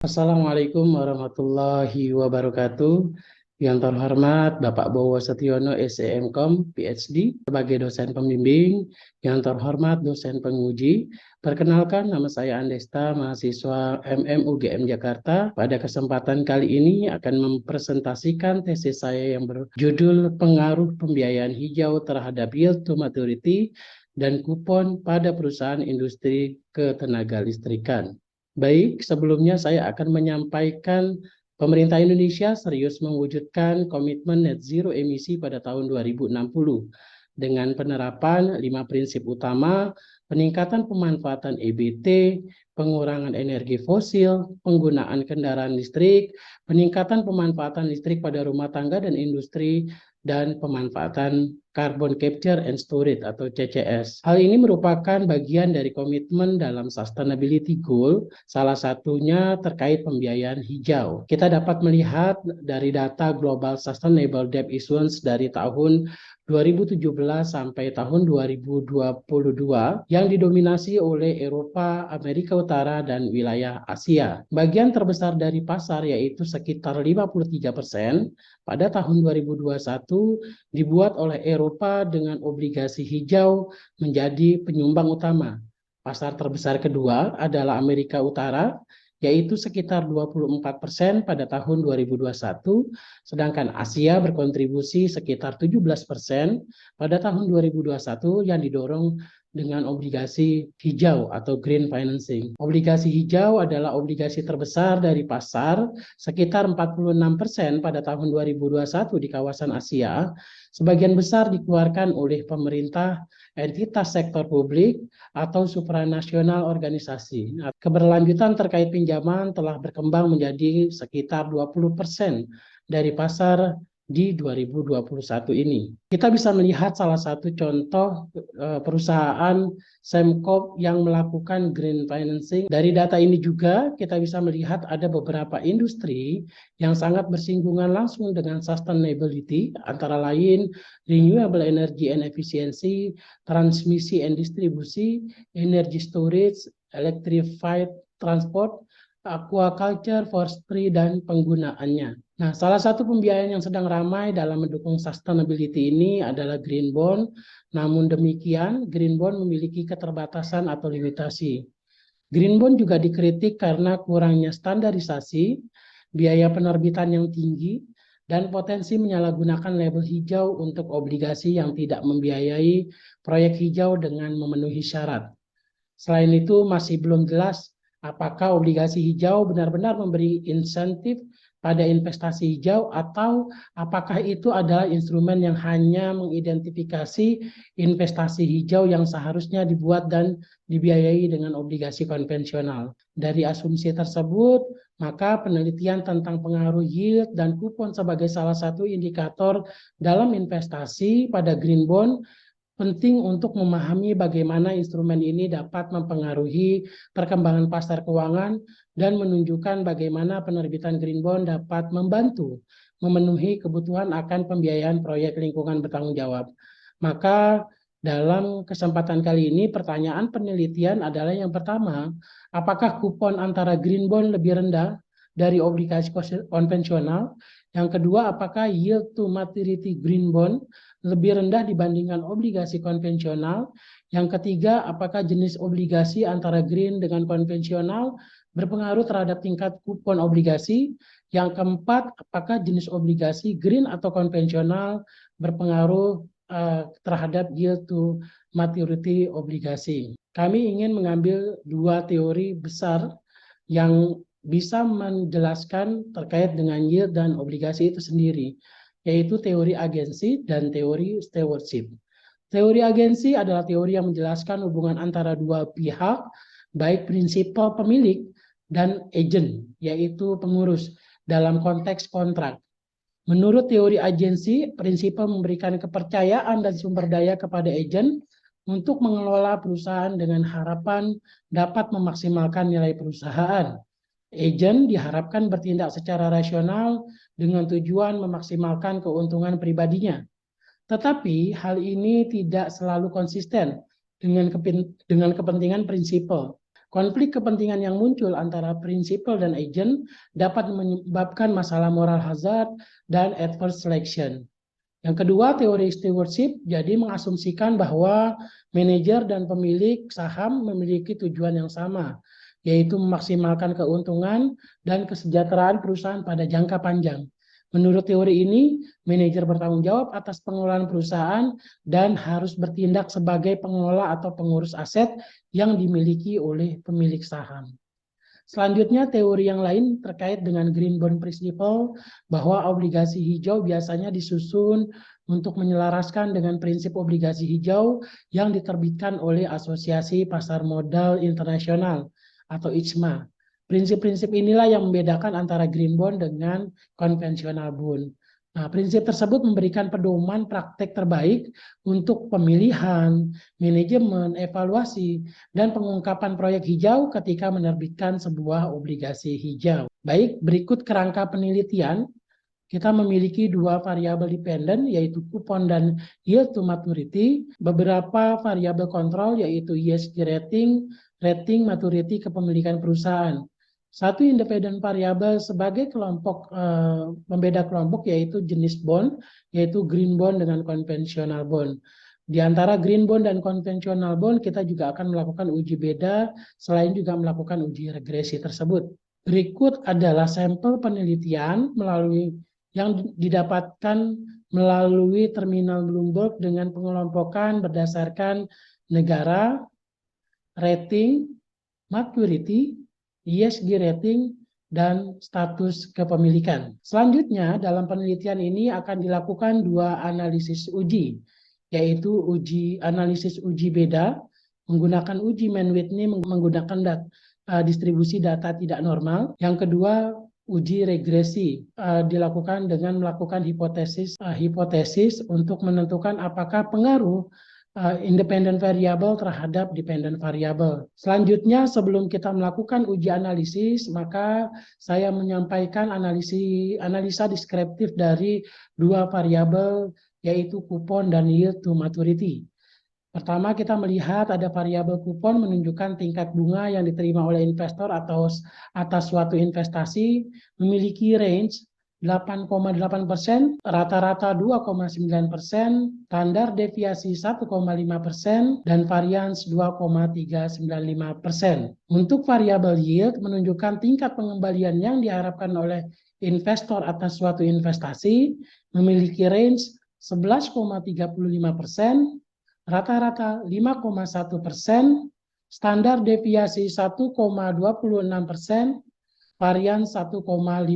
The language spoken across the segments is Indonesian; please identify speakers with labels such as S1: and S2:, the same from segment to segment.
S1: Assalamualaikum warahmatullahi wabarakatuh. Yang terhormat Bapak Bowo Setiono, SEMKOM, PhD, sebagai dosen pembimbing. Yang terhormat dosen penguji. Perkenalkan, nama saya Andesta, mahasiswa UGM Jakarta. Pada kesempatan kali ini akan mempresentasikan tesis saya yang berjudul Pengaruh Pembiayaan Hijau terhadap Yield to Maturity dan Kupon pada Perusahaan Industri Ketenaga Listrikan. Baik, sebelumnya saya akan menyampaikan pemerintah Indonesia serius mewujudkan komitmen net zero emisi pada tahun 2060 dengan penerapan 5 prinsip utama: peningkatan pemanfaatan EBT, pengurangan energi fosil, penggunaan kendaraan listrik, peningkatan pemanfaatan listrik pada rumah tangga dan industri, dan pemanfaatan carbon capture and storage atau CCS. Hal ini merupakan bagian dari komitmen dalam sustainability goal, salah satunya terkait pembiayaan hijau. Kita dapat melihat dari data Global Sustainable Debt Issuance dari tahun 2017 sampai tahun 2022 yang didominasi oleh Eropa, Amerika Utara, dan wilayah Asia. Bagian terbesar dari pasar, yaitu sekitar 53%, pada tahun 2021 dibuat oleh Eropa dengan obligasi hijau menjadi penyumbang utama. Pasar terbesar kedua adalah Amerika Utara, yaitu sekitar 24% pada tahun 2021, sedangkan Asia berkontribusi sekitar 17% pada tahun 2021 yang didorong dengan obligasi hijau atau green financing. Obligasi hijau adalah obligasi terbesar dari pasar, sekitar 46% pada tahun 2021 di kawasan Asia. Sebagian besar dikeluarkan oleh pemerintah, entitas sektor publik, atau supranasional organisasi. Keberlanjutan terkait pinjaman telah berkembang menjadi sekitar 20% dari pasar di 2021 ini. Kita bisa melihat salah satu contoh perusahaan Semcop yang melakukan green financing. Dari data ini juga kita bisa melihat ada beberapa industri yang sangat bersinggungan langsung dengan sustainability, antara lain renewable energy and efficiency, transmisi and distribusi, energy storage, electrified transport, aquaculture, forestry, dan penggunaannya. Nah, salah satu pembiayaan yang sedang ramai dalam mendukung sustainability ini adalah green bond. Namun demikian, green bond memiliki keterbatasan atau limitasi. Green bond juga dikritik karena kurangnya standarisasi, biaya penerbitan yang tinggi, dan potensi menyalahgunakan label hijau untuk obligasi yang tidak membiayai proyek hijau dengan memenuhi syarat. Selain itu, masih belum jelas apakah obligasi hijau benar-benar memberi insentif pada investasi hijau atau apakah itu adalah instrumen yang hanya mengidentifikasi investasi hijau yang seharusnya dibuat dan dibiayai dengan obligasi konvensional. Dari asumsi tersebut, maka penelitian tentang pengaruh yield dan kupon sebagai salah satu indikator dalam investasi pada green bond penting untuk memahami bagaimana instrumen ini dapat mempengaruhi perkembangan pasar keuangan dan menunjukkan bagaimana penerbitan green bond dapat membantu memenuhi kebutuhan akan pembiayaan proyek lingkungan bertanggung jawab. Maka dalam kesempatan kali ini pertanyaan penelitian adalah yang pertama, apakah kupon antara green bond lebih rendah dari obligasi konvensional? Yang kedua, apakah yield to maturity green bond lebih rendah dibandingkan obligasi konvensional? Yang ketiga, apakah jenis obligasi antara green dengan konvensional berpengaruh terhadap tingkat kupon obligasi? Yang keempat, apakah jenis obligasi green atau konvensional berpengaruh terhadap yield to maturity obligasi? Kami ingin mengambil dua teori besar yang bisa menjelaskan terkait dengan yield dan obligasi itu sendiri, yaitu teori agensi dan teori stewardship. Teori agensi adalah teori yang menjelaskan hubungan antara dua pihak, baik prinsipal pemilik dan agent, yaitu pengurus, dalam konteks kontrak. Menurut teori agensi, prinsipal memberikan kepercayaan dan sumber daya kepada agent untuk mengelola perusahaan dengan harapan dapat memaksimalkan nilai perusahaan. Agen diharapkan bertindak secara rasional dengan tujuan memaksimalkan keuntungan pribadinya. Tetapi hal ini tidak selalu konsisten dengan kepentingan prinsipal. Konflik kepentingan yang muncul antara prinsipal dan agent dapat menyebabkan masalah moral hazard dan adverse selection. Yang kedua, teori stewardship, jadi mengasumsikan bahwa manajer dan pemilik saham memiliki tujuan yang sama, yaitu memaksimalkan keuntungan dan kesejahteraan perusahaan pada jangka panjang. Menurut teori ini, manajer bertanggung jawab atas pengelolaan perusahaan dan harus bertindak sebagai pengelola atau pengurus aset yang dimiliki oleh pemilik saham. Selanjutnya, teori yang lain terkait dengan Green Bond Principle, bahwa obligasi hijau biasanya disusun untuk menyelaraskan dengan prinsip obligasi hijau yang diterbitkan oleh Asosiasi Pasar Modal Internasional atau ICMA. Prinsip-prinsip inilah yang membedakan antara green bond dengan konvensional bond. Nah, prinsip tersebut memberikan pedoman praktek terbaik untuk pemilihan, manajemen, evaluasi, dan pengungkapan proyek hijau ketika menerbitkan sebuah obligasi hijau. Baik, berikut kerangka penelitian. Kita memiliki dua variabel dependen, yaitu kupon dan yield to maturity, beberapa variabel kontrol, yaitu ESG rating, rating maturity kepemilikan perusahaan. Satu independen variabel sebagai kelompok pembeda kelompok, yaitu jenis bond, yaitu green bond dengan konvensional bond. Di antara green bond dan konvensional bond, kita juga akan melakukan uji beda, selain juga melakukan uji regresi tersebut. Berikut adalah sampel penelitian yang didapatkan melalui terminal Bloomberg dengan pengelompokan berdasarkan negara, rating, maturity, ESG rating, dan status kepemilikan. Selanjutnya, dalam penelitian ini akan dilakukan dua analisis uji, yaitu analisis uji beda, menggunakan uji Mann-Whitney menggunakan distribusi data tidak normal. Yang kedua, uji regresi dilakukan dengan melakukan hipotesis untuk menentukan apakah pengaruh independent variable terhadap dependent variable. Selanjutnya, sebelum kita melakukan uji analisis, maka saya menyampaikan analisa deskriptif dari dua variabel, yaitu kupon dan yield to maturity. Pertama, kita melihat ada variabel kupon menunjukkan tingkat bunga yang diterima oleh investor atau atas suatu investasi memiliki range 8,8%, rata-rata 2,9%, standar deviasi 1,5%, dan varians 2,395%. Untuk variabel yield menunjukkan tingkat pengembalian yang diharapkan oleh investor atas suatu investasi memiliki range 11,35%, rata-rata 5,1%, standar deviasi 1,26%, varian 1,59%.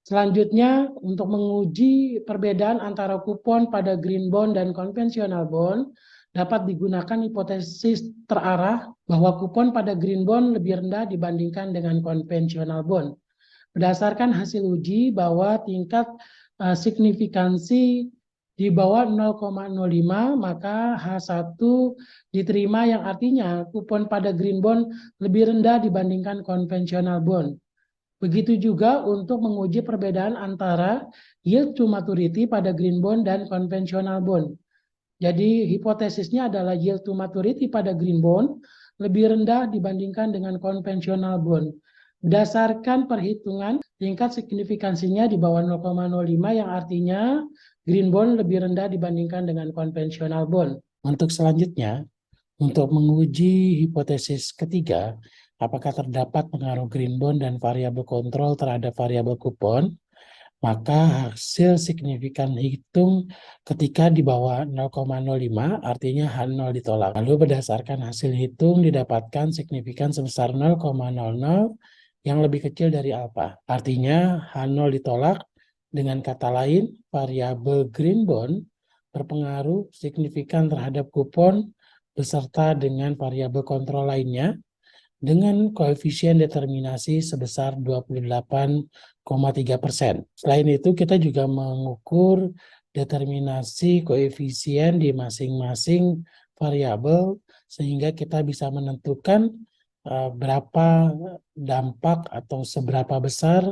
S1: Selanjutnya, untuk menguji perbedaan antara kupon pada green bond dan konvensional bond, dapat digunakan hipotesis terarah bahwa kupon pada green bond lebih rendah dibandingkan dengan konvensional bond. Berdasarkan hasil uji bahwa tingkat signifikansi di bawah 0,05, maka H1 diterima, yang artinya kupon pada green bond lebih rendah dibandingkan konvensional bond. Begitu juga untuk menguji perbedaan antara yield to maturity pada green bond dan konvensional bond. Jadi hipotesisnya adalah yield to maturity pada green bond lebih rendah dibandingkan dengan konvensional bond. Berdasarkan perhitungan, tingkat signifikansinya di bawah 0,05, yang artinya green bond lebih rendah dibandingkan dengan konvensional bond. Untuk selanjutnya, untuk menguji hipotesis ketiga, apakah terdapat pengaruh green bond dan variabel kontrol terhadap variabel kupon, maka hasil signifikan hitung ketika di bawah 0,05, artinya H0 ditolak. Lalu berdasarkan hasil hitung didapatkan signifikan sebesar 0,00 yang lebih kecil dari alfa. Artinya H0 ditolak. Dengan kata lain, variabel green bond berpengaruh signifikan terhadap kupon beserta dengan variabel kontrol lainnya dengan koefisien determinasi sebesar 28,3%. Selain itu, kita juga mengukur determinasi koefisien di masing-masing variabel sehingga kita bisa menentukan berapa dampak atau seberapa besar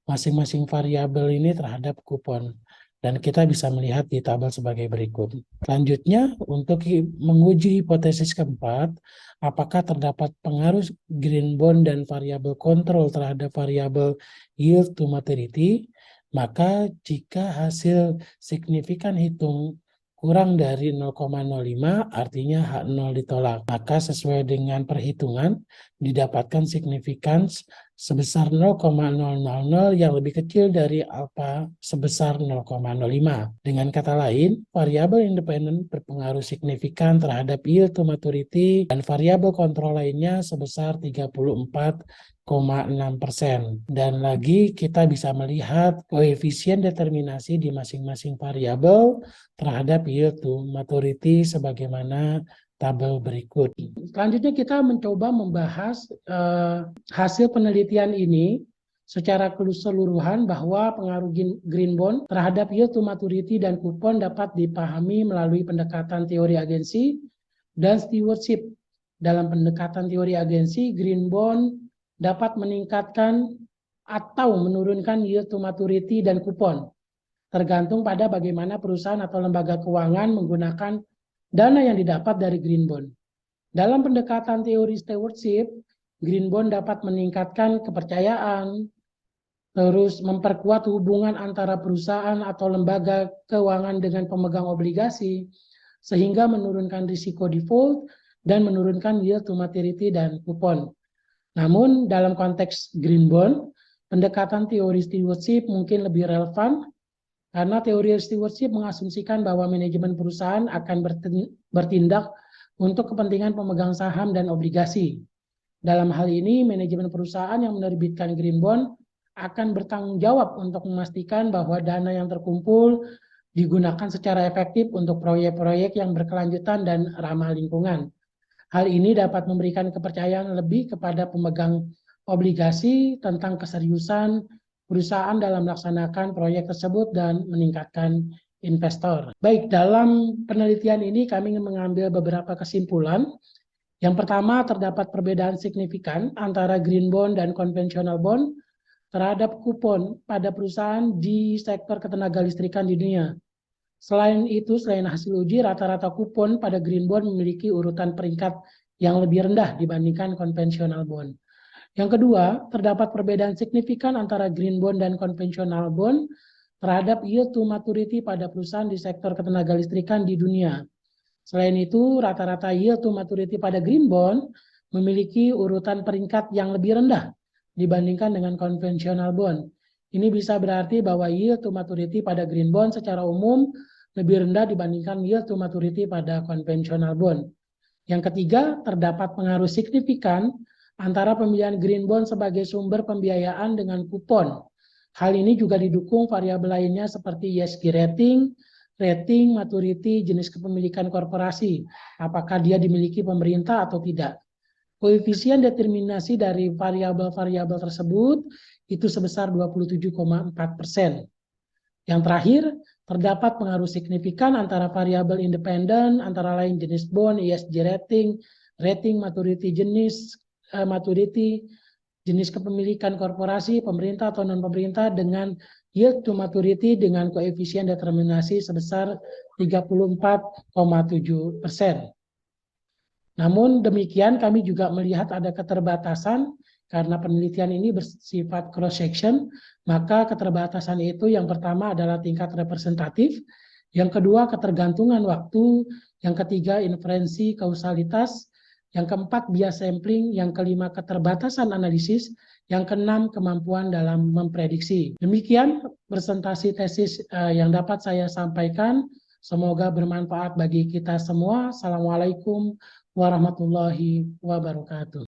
S1: masing-masing variabel ini terhadap kupon. Dan kita bisa melihat di tabel sebagai berikut. Selanjutnya, untuk menguji hipotesis keempat, apakah terdapat pengaruh green bond dan variabel kontrol terhadap variabel yield to maturity, maka jika hasil signifikan hitung kurang dari 0,05, artinya H0 ditolak. Maka sesuai dengan perhitungan, didapatkan signifikans sebesar 0,000 yang lebih kecil dari alfa sebesar 0,05. Dengan kata lain, variabel independen berpengaruh signifikan terhadap yield to maturity dan variabel kontrol lainnya sebesar 34,6%. Dan lagi kita bisa melihat koefisien determinasi di masing-masing variabel terhadap yield to maturity sebagaimana tabel berikut. Selanjutnya kita mencoba membahas hasil penelitian ini secara keseluruhan bahwa pengaruh green bond terhadap yield to maturity dan kupon dapat dipahami melalui pendekatan teori agensi dan stewardship. Dalam pendekatan teori agensi, green bond dapat meningkatkan atau menurunkan yield to maturity dan kupon, tergantung pada bagaimana perusahaan atau lembaga keuangan menggunakan dana yang didapat dari green bond. Dalam pendekatan teori stewardship, green bond dapat meningkatkan kepercayaan, terus memperkuat hubungan antara perusahaan atau lembaga keuangan dengan pemegang obligasi, sehingga menurunkan risiko default dan menurunkan yield to maturity dan kupon. Namun dalam konteks green bond, pendekatan teori stewardship mungkin lebih relevan karena teori stewardship mengasumsikan bahwa manajemen perusahaan akan bertindak untuk kepentingan pemegang saham dan obligasi. Dalam hal ini, manajemen perusahaan yang menerbitkan green bond akan bertanggung jawab untuk memastikan bahwa dana yang terkumpul digunakan secara efektif untuk proyek-proyek yang berkelanjutan dan ramah lingkungan. Hal ini dapat memberikan kepercayaan lebih kepada pemegang obligasi tentang keseriusan perusahaan dalam melaksanakan proyek tersebut dan meningkatkan investor. Baik, dalam penelitian ini kami mengambil beberapa kesimpulan. Yang pertama, terdapat perbedaan signifikan antara green bond dan konvensional bond terhadap kupon pada perusahaan di sektor ketenagalistrikan di dunia. Selain itu, selain hasil uji, rata-rata kupon pada green bond memiliki urutan peringkat yang lebih rendah dibandingkan konvensional bond. Yang kedua, terdapat perbedaan signifikan antara green bond dan konvensional bond terhadap yield to maturity pada perusahaan di sektor ketenagalistrikan di dunia. Selain itu, rata-rata yield to maturity pada green bond memiliki urutan peringkat yang lebih rendah dibandingkan dengan konvensional bond. Ini bisa berarti bahwa yield to maturity pada green bond secara umum lebih rendah dibandingkan yield to maturity pada konvensional bond. Yang ketiga, terdapat pengaruh signifikan antara pemilihan green bond sebagai sumber pembiayaan dengan kupon. Hal ini juga didukung variabel lainnya seperti ESG rating, rating, maturity, jenis kepemilikan korporasi, apakah dia dimiliki pemerintah atau tidak. Koefisien determinasi dari variabel-variabel tersebut itu sebesar 27,4%. Yang terakhir, terdapat pengaruh signifikan antara variabel independen, antara lain jenis bond, ESG rating, rating maturity jenis, jenis kepemilikan korporasi, pemerintah atau non-pemerintah dengan yield to maturity dengan koefisien determinasi sebesar 34,7%. Namun demikian kami juga melihat ada keterbatasan karena penelitian ini bersifat cross-section, maka keterbatasan itu yang pertama adalah tingkat representatif, yang kedua ketergantungan waktu, yang ketiga inferensi kausalitas, yang keempat bias sampling, yang kelima keterbatasan analisis, yang keenam kemampuan dalam memprediksi. Demikian presentasi tesis yang dapat saya sampaikan. Semoga bermanfaat bagi kita semua. Assalamualaikum warahmatullahi wabarakatuh.